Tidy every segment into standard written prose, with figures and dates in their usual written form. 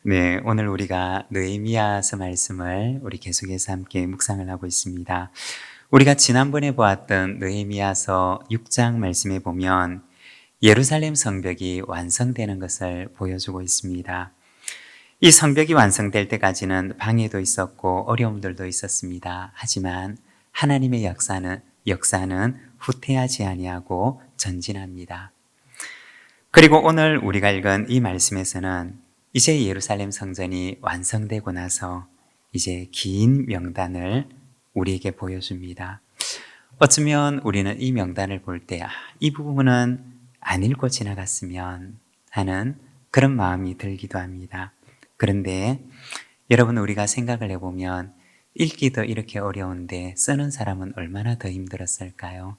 네, 오늘 우리가 느헤미야서 말씀을 우리 계속해서 함께 묵상을 하고 있습니다. 우리가 지난번에 보았던 느헤미야서 6장 말씀에 보면 예루살렘 성벽이 완성되는 것을 보여주고 있습니다. 이 성벽이 완성될 때까지는 방해도 있었고 어려움들도 있었습니다. 하지만 하나님의 역사는 후퇴하지 아니하고 전진합니다. 그리고 오늘 우리가 읽은 이 말씀에서는 이제 예루살렘 성전이 완성되고 나서 이제 긴 명단을 우리에게 보여줍니다. 어쩌면 우리는 이 명단을 볼 때, 이 부분은 안 읽고 지나갔으면 하는 그런 마음이 들기도 합니다. 그런데 여러분, 우리가 생각을 해보면 읽기도 이렇게 어려운데 쓰는 사람은 얼마나 더 힘들었을까요?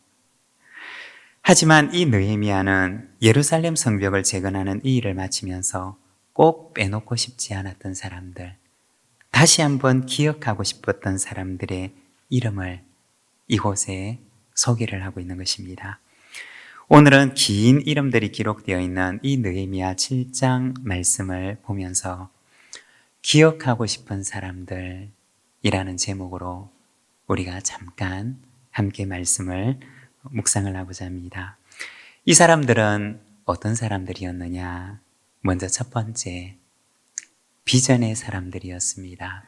하지만 이 느헤미야는 예루살렘 성벽을 재건하는 이 일을 마치면서 꼭 빼놓고 싶지 않았던 사람들, 다시 한번 기억하고 싶었던 사람들의 이름을 이곳에 소개를 하고 있는 것입니다. 오늘은 긴 이름들이 기록되어 있는 이 느헤미야 7장 말씀을 보면서 기억하고 싶은 사람들이라는 제목으로 우리가 잠깐 함께 말씀을 묵상을 하고자 합니다. 이 사람들은 어떤 사람들이었느냐? 먼저 첫 번째, 비전의 사람들이었습니다.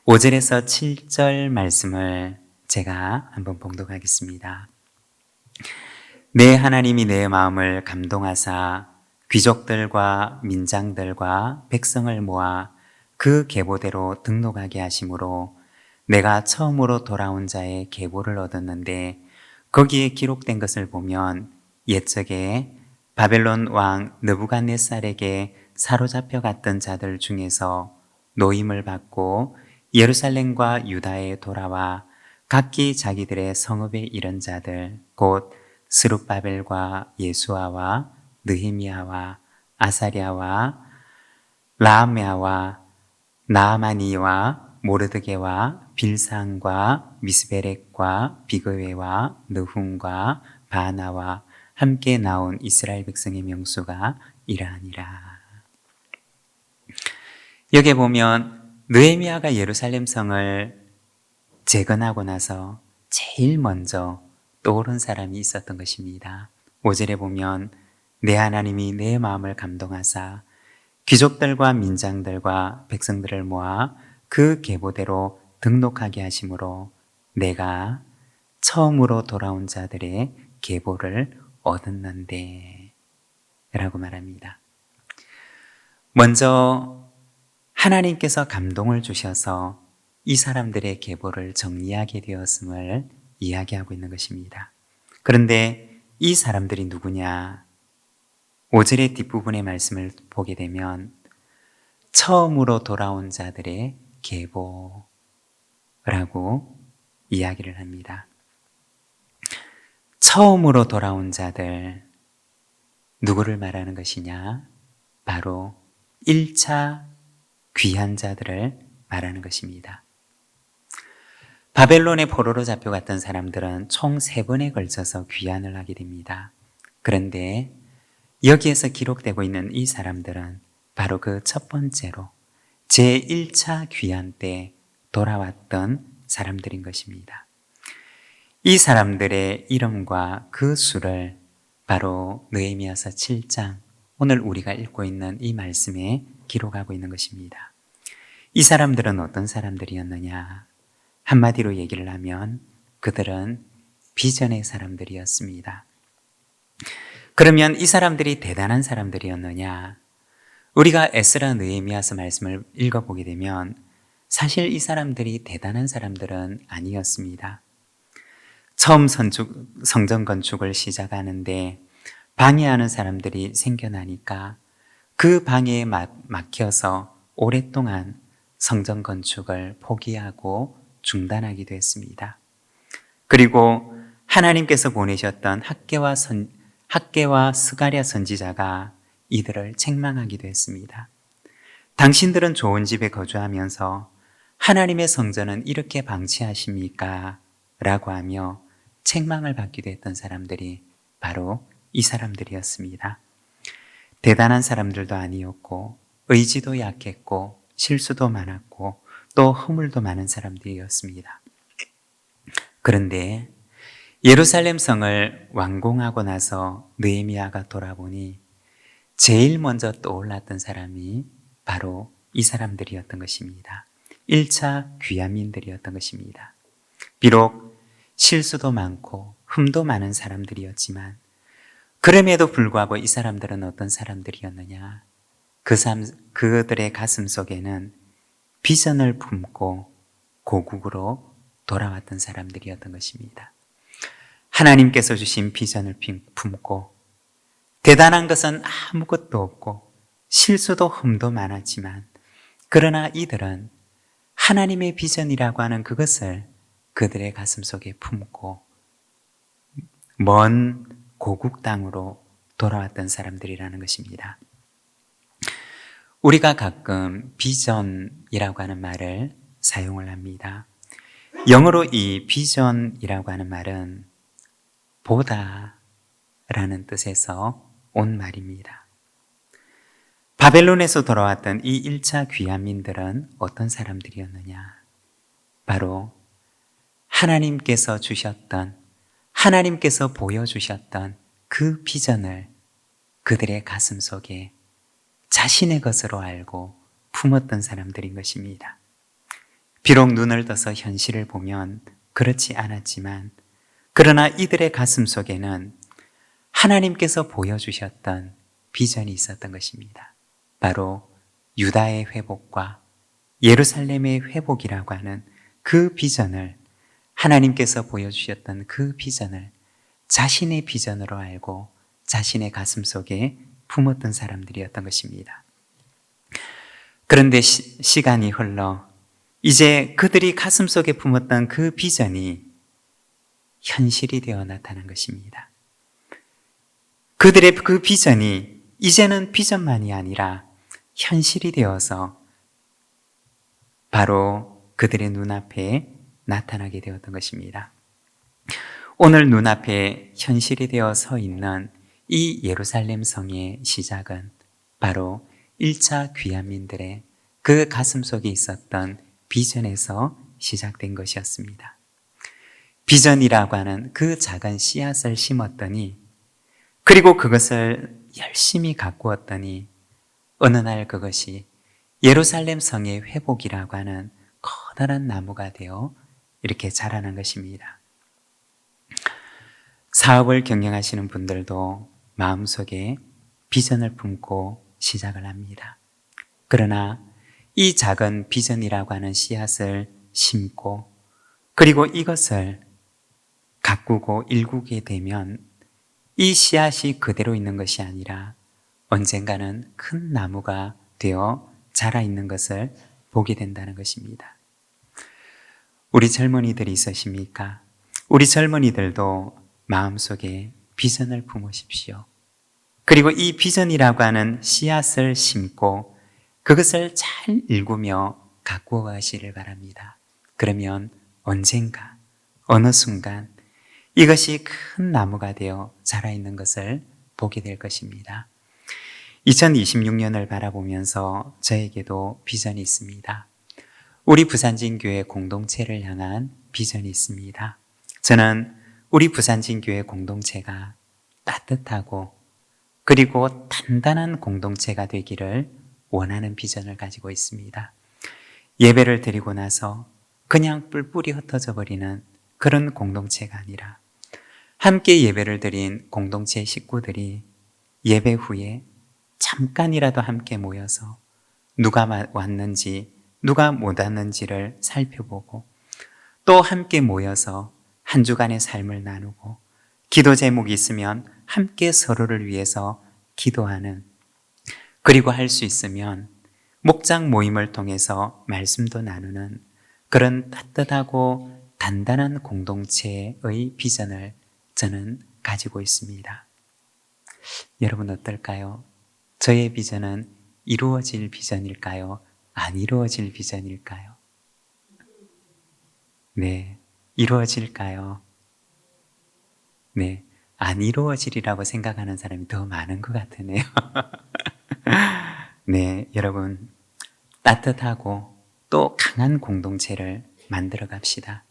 5절에서 7절 말씀을 제가 한번 봉독하겠습니다. 내 하나님이 내 마음을 감동하사 귀족들과 민장들과 백성을 모아 그 계보대로 등록하게 하심으로 내가 처음으로 돌아온 자의 계보를 얻었는데 거기에 기록된 것을 보면 옛적에 바벨론 왕 느부갓네살에게 사로잡혀 갔던 자들 중에서 노임을 받고 예루살렘과 유다에 돌아와 각기 자기들의 성읍에 이른 자들 곧 스룹바벨과 예수아와 느헤미야와 아사랴와 라아메아와 나아마니와 모르드게와 빌상과 미스베렉과 비그웨와 느훔과 바나와 함께 나온 이스라엘 백성의 명수가 이러하니라. 여기에 보면 느헤미야가 예루살렘 성을 재건하고 나서 제일 먼저 떠오른 사람이 있었던 것입니다. 5절에 보면 내 하나님이 내 마음을 감동하사 귀족들과 민장들과 백성들을 모아 그 계보대로 등록하게 하심으로 내가 처음으로 돌아온 자들의 계보를 얻었는데 라고 말합니다. 먼저 하나님께서 감동을 주셔서 이 사람들의 계보를 정리하게 되었음을 이야기하고 있는 것입니다. 그런데 이 사람들이 누구냐? 5절의 뒷부분의 말씀을 보게 되면 처음으로 돌아온 자들의 계보라고 이야기를 합니다. 처음으로 돌아온 자들, 누구를 말하는 것이냐? 바로 1차 귀한 자들을 말하는 것입니다. 바벨론의 포로로 잡혀갔던 사람들은 총 3번에 걸쳐서 귀환을 하게 됩니다. 그런데 여기에서 기록되고 있는 이 사람들은 바로 그 첫 번째로 제1차 귀환 때 돌아왔던 사람들인 것입니다. 이 사람들의 이름과 그 수를 바로 느헤미야서 7장, 오늘 우리가 읽고 있는 이 말씀에 기록하고 있는 것입니다. 이 사람들은 어떤 사람들이었느냐? 한마디로 얘기를 하면 그들은 비전의 사람들이었습니다. 그러면 이 사람들이 대단한 사람들이었느냐? 우리가 에스라 느헤미야서 말씀을 읽어보게 되면 사실 이 사람들이 대단한 사람들은 아니었습니다. 처음 성전 건축을 시작하는데 방해하는 사람들이 생겨나니까 그 방해에 막혀서 오랫동안 성전 건축을 포기하고 중단하기도 했습니다. 그리고 하나님께서 보내셨던 학개와 스가랴 선지자가 이들을 책망하기도 했습니다. 당신들은 좋은 집에 거주하면서 하나님의 성전은 이렇게 방치하십니까? 라고 하며 책망을 받기도 했던 사람들이 바로 이 사람들이었습니다. 대단한 사람들도 아니었고 의지도 약했고 실수도 많았고 또 허물도 많은 사람들이었습니다. 그런데 예루살렘 성을 완공하고 나서 느헤미야가 돌아보니 제일 먼저 떠올랐던 사람이 바로 이 사람들이었던 것입니다. 1차 귀환민들이었던 것입니다. 비록 실수도 많고 흠도 많은 사람들이었지만 그럼에도 불구하고 이 사람들은 어떤 사람들이었느냐? 그들의 가슴 속에는 비전을 품고 고국으로 돌아왔던 사람들이었던 것입니다. 하나님께서 주신 비전을 품고 대단한 것은 아무것도 없고 실수도 흠도 많았지만 그러나 이들은 하나님의 비전이라고 하는 그것을 그들의 가슴 속에 품고 먼 고국 땅으로 돌아왔던 사람들이라는 것입니다. 우리가 가끔 비전이라고 하는 말을 사용을 합니다. 영어로 이 비전이라고 하는 말은 보다라는 뜻에서 온 말입니다. 바벨론에서 돌아왔던 이 1차 귀환민들은 어떤 사람들이었느냐? 바로 하나님께서 주셨던, 하나님께서 보여주셨던 그 비전을 그들의 가슴 속에 자신의 것으로 알고 품었던 사람들인 것입니다. 비록 눈을 떠서 현실을 보면 그렇지 않았지만 그러나 이들의 가슴 속에는 하나님께서 보여주셨던 비전이 있었던 것입니다. 바로 유다의 회복과 예루살렘의 회복이라고 하는 그 비전을 하나님께서 보여주셨던 그 비전을 자신의 비전으로 알고 자신의 가슴 속에 품었던 사람들이었던 것입니다. 그런데 시간이 흘러 이제 그들이 가슴 속에 품었던 그 비전이 현실이 되어 나타난 것입니다. 그들의 그 비전이 이제는 비전만이 아니라 현실이 되어서 바로 그들의 눈앞에 나타나게 되었던 것입니다. 오늘 눈앞에 현실이 되어 서 있는 이 예루살렘 성의 시작은 바로 1차 귀환민들의 그 가슴 속에 있었던 비전에서 시작된 것이었습니다. 비전이라고 하는 그 작은 씨앗을 심었더니 그리고 그것을 열심히 가꾸었더니 어느 날 그것이 예루살렘 성의 회복이라고 하는 커다란 나무가 되어 이렇게 자라난 것입니다. 사업을 경영하시는 분들도 마음속에 비전을 품고 시작을 합니다. 그러나 이 작은 비전이라고 하는 씨앗을 심고 그리고 이것을 가꾸고 일구게 되면 이 씨앗이 그대로 있는 것이 아니라 언젠가는 큰 나무가 되어 자라 있는 것을 보게 된다는 것입니다. 우리 젊은이들이 있으십니까? 우리 젊은이들도 마음속에 비전을 품으십시오. 그리고 이 비전이라고 하는 씨앗을 심고 그것을 잘 일구며 가꾸어 가시를 바랍니다. 그러면 언젠가 어느 순간 이것이 큰 나무가 되어 자라있는 것을 보게 될 것입니다. 2026년을 바라보면서 저에게도 비전이 있습니다. 우리 부산진교회 공동체를 향한 비전이 있습니다. 저는 우리 부산진교회 공동체가 따뜻하고 그리고 단단한 공동체가 되기를 원하는 비전을 가지고 있습니다. 예배를 드리고 나서 그냥 뿔뿔이 흩어져 버리는 그런 공동체가 아니라 함께 예배를 드린 공동체 식구들이 예배 후에 잠깐이라도 함께 모여서 누가 왔는지 누가 못 왔는지를 살펴보고 또 함께 모여서 한 주간의 삶을 나누고 기도 제목이 있으면 함께 서로를 위해서 기도하는 그리고 할 수 있으면 목장 모임을 통해서 말씀도 나누는 그런 따뜻하고 단단한 공동체의 비전을 저는 가지고 있습니다. 여러분 어떨까요? 저의 비전은 이루어질 비전일까요? 안 이루어질 비전일까요? 네, 이루어질까요? 네, 안 이루어지리라고 생각하는 사람이 더 많은 것 같으네요. 네, 여러분 따뜻하고 또 강한 공동체를 만들어 갑시다.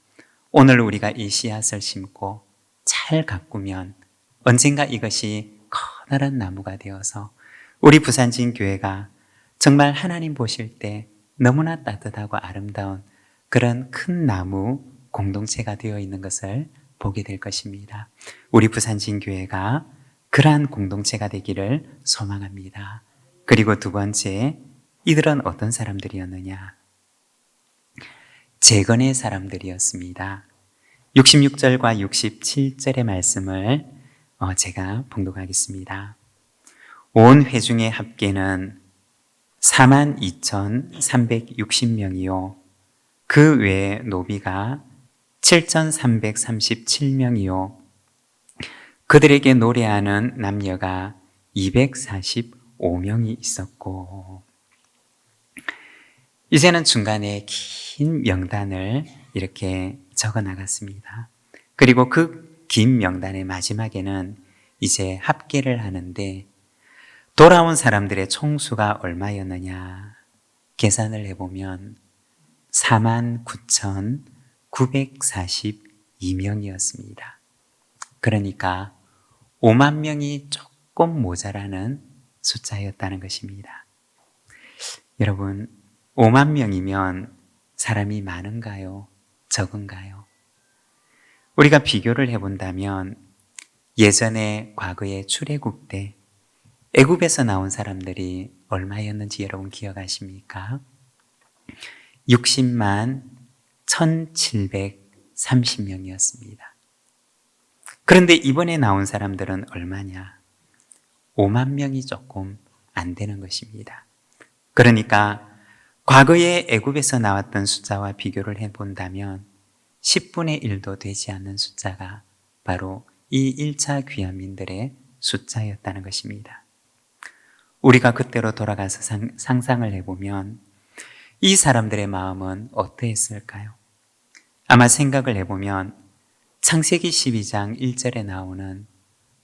오늘 우리가 이 씨앗을 심고 잘 가꾸면 언젠가 이것이 커다란 나무가 되어서 우리 부산진 교회가 정말 하나님 보실 때 너무나 따뜻하고 아름다운 그런 큰 나무 공동체가 되어 있는 것을 보게 될 것입니다. 우리 부산진 교회가 그러한 공동체가 되기를 소망합니다. 그리고 두 번째, 이들은 어떤 사람들이었느냐? 재건의 사람들이었습니다. 66절과 67절의 말씀을 제가 봉독하겠습니다. 온 회중의 합계는 42,360명이요. 그 외에 노비가 7,337명이요. 그들에게 노래하는 남녀가 245명이 있었고, 이제는 중간에 긴 명단을 이렇게 적어 나갔습니다. 그리고 그 긴 명단의 마지막에는 이제 합계를 하는데 돌아온 사람들의 총수가 얼마였느냐 계산을 해보면 49,942명이었습니다. 그러니까 5만 명이 조금 모자라는 숫자였다는 것입니다. 여러분, 5만 명이면 사람이 많은가요? 적은가요? 우리가 비교를 해본다면 예전에 과거의 출애굽 때 애굽에서 나온 사람들이 얼마였는지 여러분 기억하십니까? 60만 1,730명이었습니다. 그런데 이번에 나온 사람들은 얼마냐? 5만 명이 조금 안 되는 것입니다. 그러니까 과거의 애굽에서 나왔던 숫자와 비교를 해본다면 10분의 1도 되지 않는 숫자가 바로 이 1차 귀환민들의 숫자였다는 것입니다. 우리가 그때로 돌아가서 상상을 해보면 이 사람들의 마음은 어떠했을까요? 아마 생각을 해보면 창세기 12장 1절에 나오는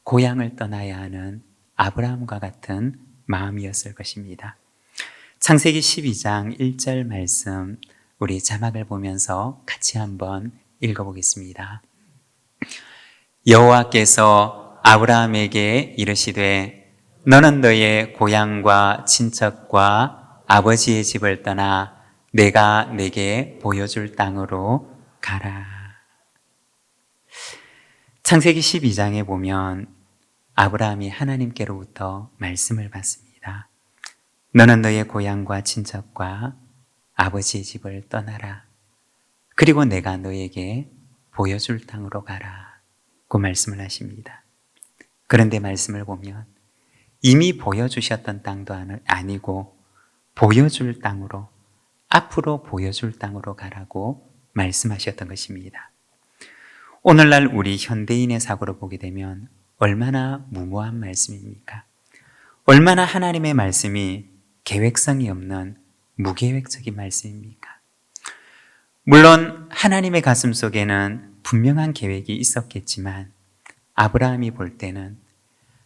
고향을 떠나야 하는 아브라함과 같은 마음이었을 것입니다. 창세기 12장 1절 말씀 우리 자막을 보면서 같이 한번 읽어보겠습니다. 여호와께서 아브라함에게 이르시되 너는 너의 고향과 친척과 아버지의 집을 떠나 내가 내게 보여줄 땅으로 가라. 창세기 12장에 보면 아브라함이 하나님께로부터 말씀을 받습니다. 너는 너의 고향과 친척과 아버지의 집을 떠나라. 그리고 내가 너에게 보여줄 땅으로 가라. 그 말씀을 하십니다. 그런데 말씀을 보면 이미 보여주셨던 땅도 아니고 보여줄 땅으로, 앞으로 보여줄 땅으로 가라고 말씀하셨던 것입니다. 오늘날 우리 현대인의 사고로 보게 되면 얼마나 무모한 말씀입니까? 얼마나 하나님의 말씀이 계획성이 없는 무계획적인 말씀입니까? 물론 하나님의 가슴 속에는 분명한 계획이 있었겠지만 아브라함이 볼 때는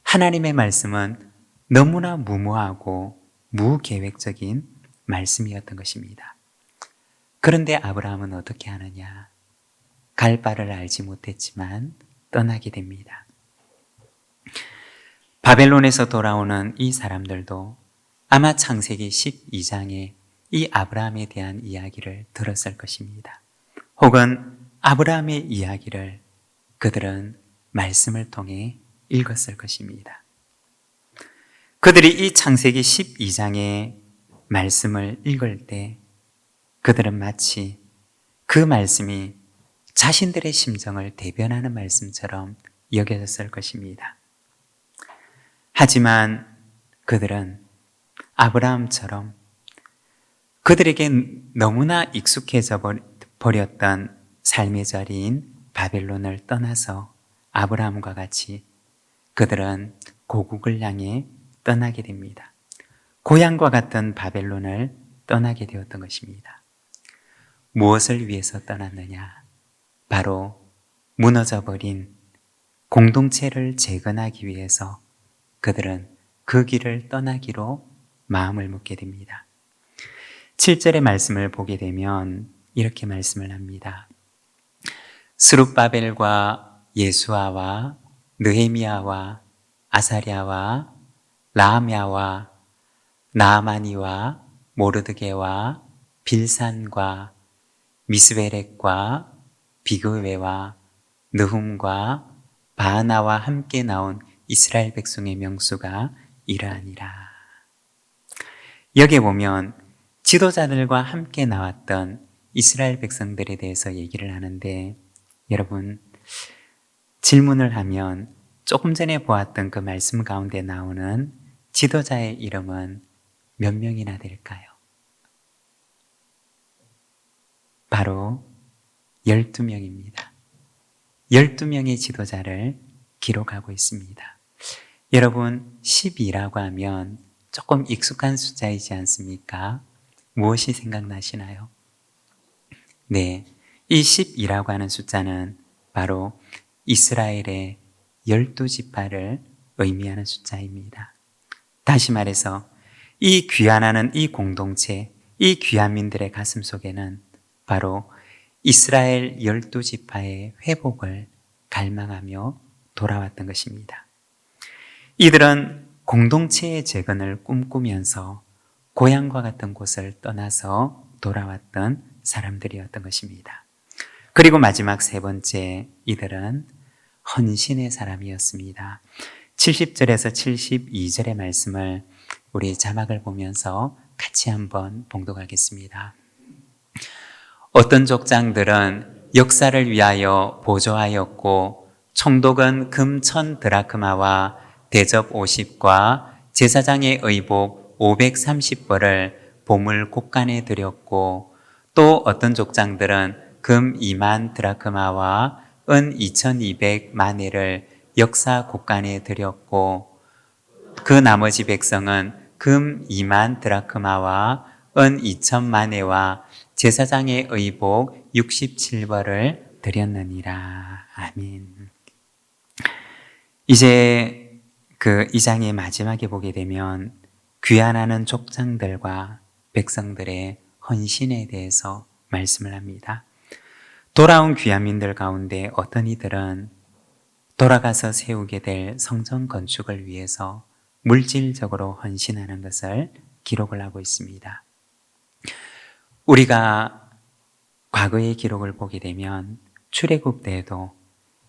하나님의 말씀은 너무나 무모하고 무계획적인 말씀이었던 것입니다. 그런데 아브라함은 어떻게 하느냐? 갈 바를 알지 못했지만 떠나게 됩니다. 바벨론에서 돌아오는 이 사람들도 아마 창세기 12장에 이 아브라함에 대한 이야기를 들었을 것입니다. 혹은 아브라함의 이야기를 그들은 말씀을 통해 읽었을 것입니다. 그들이 이 창세기 12장의 말씀을 읽을 때 그들은 마치 그 말씀이 자신들의 심정을 대변하는 말씀처럼 여겨졌을 것입니다. 하지만 그들은 아브라함처럼 그들에게 너무나 익숙해져 버렸던 삶의 자리인 바벨론을 떠나서 아브라함과 같이 그들은 고국을 향해 떠나게 됩니다. 고향과 같은 바벨론을 떠나게 되었던 것입니다. 무엇을 위해서 떠났느냐? 바로 무너져버린 공동체를 재건하기 위해서 그들은 그 길을 떠나기로 마음을 묻게 됩니다. 7절의 말씀을 보게 되면 이렇게 말씀을 합니다. 스룹바벨과 예수아와 느헤미야와 아사랴와 라함야와 나아마니와 모르드게와 빌산과 미스베렉과 비그웨와 느훔과 바하나와 함께 나온 이스라엘 백성의 명수가 이러하니라. 여기에 보면 지도자들과 함께 나왔던 이스라엘 백성들에 대해서 얘기를 하는데, 여러분, 질문을 하면 조금 전에 보았던 그 말씀 가운데 나오는 지도자의 이름은 몇 명이나 될까요? 바로 12명입니다. 12명의 지도자를 기록하고 있습니다. 여러분, 12라고 하면 조금 익숙한 숫자이지 않습니까? 무엇이 생각나시나요? 네, 이 12라고 하는 숫자는 바로 이스라엘의 12지파를 의미하는 숫자입니다. 다시 말해서 이 귀환하는 이 공동체, 이 귀환민들의 가슴 속에는 바로 이스라엘 12지파의 회복을 갈망하며 돌아왔던 것입니다. 이들은 공동체의 재건을 꿈꾸면서 고향과 같은 곳을 떠나서 돌아왔던 사람들이었던 것입니다. 그리고 마지막 세 번째, 이들은 헌신의 사람이었습니다. 70절에서 72절의 말씀을 우리 자막을 보면서 같이 한번 봉독하겠습니다. 어떤 족장들은 역사를 위하여 보조하였고 총독은 금 1000드라크마와 대접 50과 제사장의 의복 530벌을 보물 곡간에 드렸고, 또 어떤 족장들은 금 2만 드라크마와 은 2200마네를 역사 곡간에 드렸고, 그 나머지 백성은 금 2만 드라크마와 은 2000마네와 제사장의 의복 67벌을 드렸느니라. 아멘. 이제 그 2장의 마지막에 보게 되면 귀환하는 족장들과 백성들의 헌신에 대해서 말씀을 합니다. 돌아온 귀환민들 가운데 어떤 이들은 돌아가서 세우게 될 성전 건축을 위해서 물질적으로 헌신하는 것을 기록을 하고 있습니다. 우리가 과거의 기록을 보게 되면 출애굽 때에도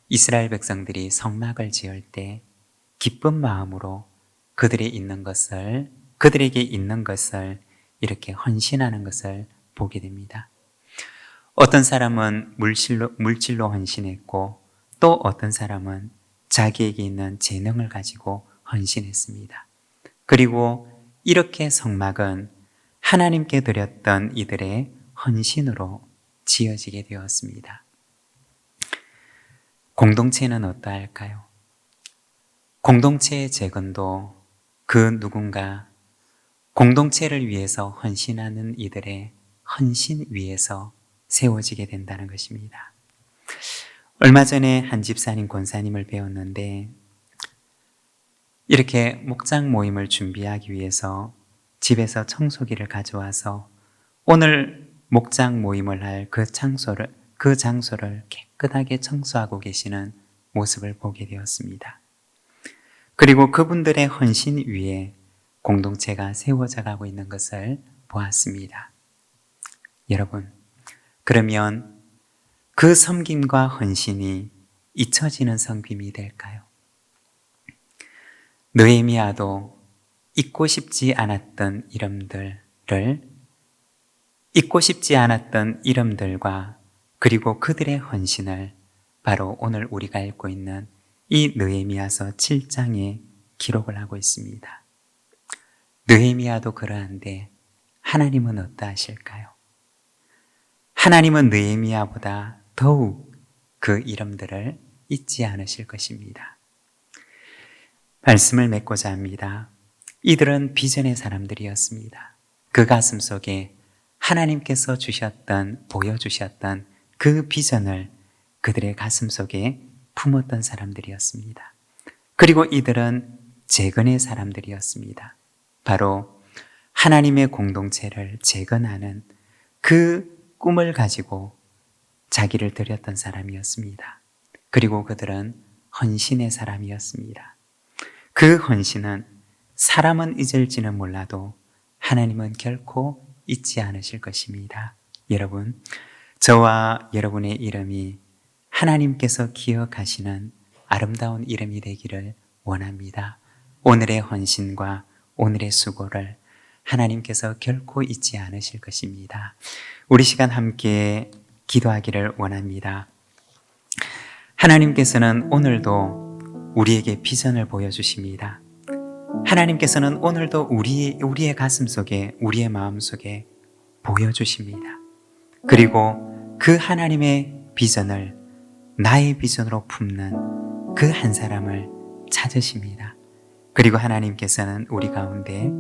이스라엘 백성들이 성막을 지을 때 기쁜 마음으로 그들에게 있는 것을 이렇게 헌신하는 것을 보게 됩니다. 어떤 사람은 물질로 헌신했고, 또 어떤 사람은 자기에게 있는 재능을 가지고 헌신했습니다. 그리고 이렇게 성막은 하나님께 드렸던 이들의 헌신으로 지어지게 되었습니다. 공동체는 어떠할까요? 공동체의 재건도 그 누군가 공동체를 위해서 헌신하는 이들의 헌신 위에서 세워지게 된다는 것입니다. 얼마 전에 한 집사님, 권사님을 배웠는데, 이렇게 목장 모임을 준비하기 위해서 집에서 청소기를 가져와서 오늘 목장 모임을 할 그 장소를 깨끗하게 청소하고 계시는 모습을 보게 되었습니다. 그리고 그분들의 헌신 위에 공동체가 세워져 가고 있는 것을 보았습니다. 여러분, 그러면 그 섬김과 헌신이 잊혀지는 섬김이 될까요? 느헤미야도 잊고 싶지 않았던 이름들과 그리고 그들의 헌신을 바로 오늘 우리가 읽고 있는 이 느헤미야서 7장에 기록을 하고 있습니다. 느헤미야도 그러한데 하나님은 어떠하실까요? 하나님은 느헤미야보다 더욱 그 이름들을 잊지 않으실 것입니다. 말씀을 맺고자 합니다. 이들은 비전의 사람들이었습니다. 그 가슴 속에 하나님께서 보여주셨던 그 비전을 그들의 가슴 속에 품었던 사람들이었습니다. 그리고 이들은 재건의 사람들이었습니다. 바로 하나님의 공동체를 재건하는 그 꿈을 가지고 자기를 드렸던 사람이었습니다. 그리고 그들은 헌신의 사람이었습니다. 그 헌신은 사람은 잊을지는 몰라도 하나님은 결코 잊지 않으실 것입니다. 여러분, 저와 여러분의 이름이 하나님께서 기억하시는 아름다운 이름이 되기를 원합니다. 오늘의 헌신과 오늘의 수고를 하나님께서 결코 잊지 않으실 것입니다. 우리 시간 함께 기도하기를 원합니다. 하나님께서는 오늘도 우리에게 비전을 보여주십니다. 하나님께서는 오늘도 우리의 가슴 속에, 우리의 마음 속에 보여주십니다. 그리고 그 하나님의 비전을 나의 비전으로 품는 그 한 사람을 찾으십니다. 그리고 하나님께서는 우리 가운데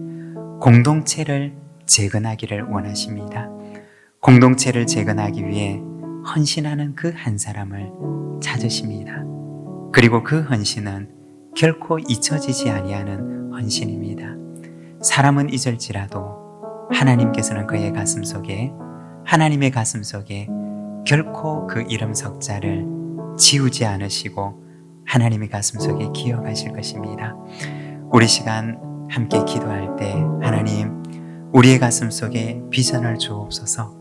공동체를 재건하기를 원하십니다. 공동체를 재건하기 위해 헌신하는 그 한 사람을 찾으십니다. 그리고 그 헌신은 결코 잊혀지지 아니하는 헌신입니다. 사람은 잊을지라도 하나님께서는 그의 가슴 속에, 하나님의 가슴 속에 결코 그 이름 석자를 지우지 않으시고 하나님의 가슴 속에 기억하실 것입니다. 우리 시간 함께 기도할 때 하나님, 우리의 가슴 속에 비전을 주옵소서.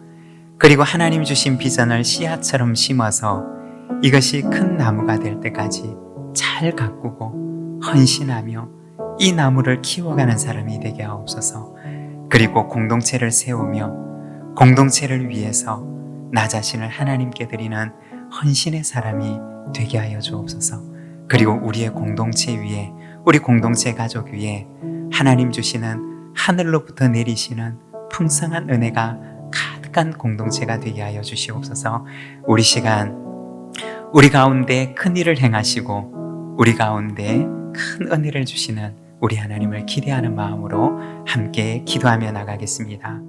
그리고 하나님 주신 비전을 씨앗처럼 심어서 이것이 큰 나무가 될 때까지 잘 가꾸고 헌신하며 이 나무를 키워가는 사람이 되게 하옵소서. 그리고 공동체를 세우며 공동체를 위해서 나 자신을 하나님께 드리는 헌신의 사람이 되게 하여 주옵소서. 그리고 우리의 공동체 위에, 우리 공동체 가족 위에 하나님 주시는 하늘로부터 내리시는 풍성한 은혜가 가득한 공동체가 되게 하여 주시옵소서. 우리 시간 우리 가운데 큰 일을 행하시고 우리 가운데 큰 은혜를 주시는 우리 하나님을 기대하는 마음으로 함께 기도하며 나가겠습니다.